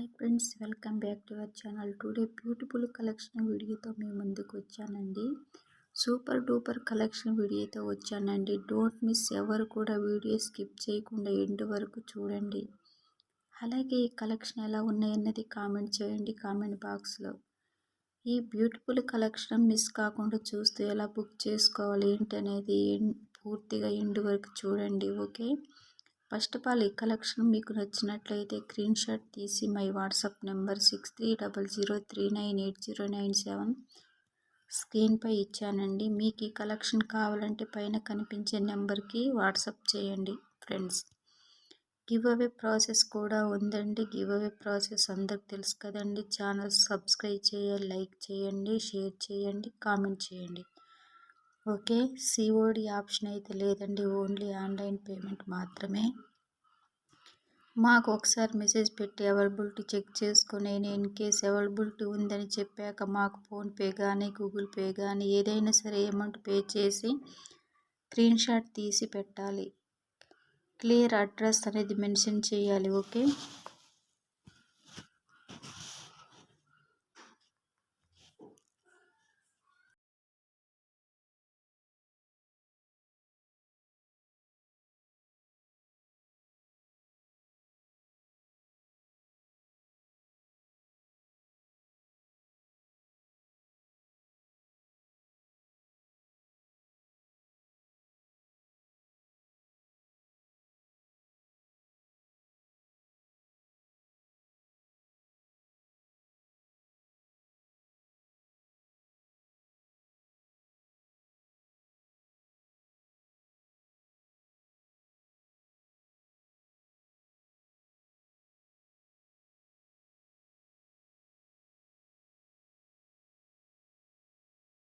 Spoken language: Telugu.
Hi friends, welcome back to our channel. Today beautiful collection వీడియోతో మీ ముందుకు వచ్చానండి. సూపర్ డూపర్ కలెక్షన్ వీడియోతో వచ్చానండి. డోంట్ మిస్, ఎవరు కూడా వీడియో స్కిప్ చేయకుండా ఎండ్ వరకు చూడండి. అలాగే ఈ కలెక్షన్ ఎలా ఉన్నాయన్నది కామెంట్ చేయండి కామెంట్ బాక్స్లో. ఈ బ్యూటిఫుల్ కలెక్షన్ మిస్ కాకుండా చూస్తూ ఎలా బుక్ చేసుకోవాలి ఏంటనేది పూర్తిగా ఎండ్ వరకు చూడండి. ఓకే, ఫస్ట్ ఆఫ్ ఆల్ ఈ కలెక్షన్ మీకు నచ్చినట్లయితే స్క్రీన్ షాట్ తీసి మై వాట్సాప్ నెంబర్ 6300398097 స్క్రీన్పై ఇచ్చానండి. మీకు ఈ కలెక్షన్ కావాలంటే పైన కనిపించే నెంబర్కి వాట్సాప్ చేయండి ఫ్రెండ్స్. గివ్ అవే ప్రాసెస్ కూడా ఉందండి. గివ్ అవే ప్రాసెస్ అందరికి తెలుసు కదండి. ఛానల్ సబ్స్క్రైబ్ చేయండి, లైక్ చేయండి, షేర్ చేయండి, కామెంట్ చేయండి. ఓకే, సిఓడి ఆప్షన్ అయితే లేదండి, ఓన్లీ ఆన్లైన్ పేమెంట్ మాత్రమే. మాకు ఒకసారి మెసేజ్ పెట్టి అవైలబిలిటీ చెక్ చేసుకొని ఇన్ కేస్ అవైలబిలిటీ ఉందని చెప్పాక మాకు ఫోన్పే కానీ గూగుల్ పే కానీ ఏదైనా సరే అమౌంట్ పే చేసి స్క్రీన్ షాట్ తీసి పెట్టాలి. క్లియర్ అడ్రస్ అనేది మెన్షన్ చేయాలి. ఓకే,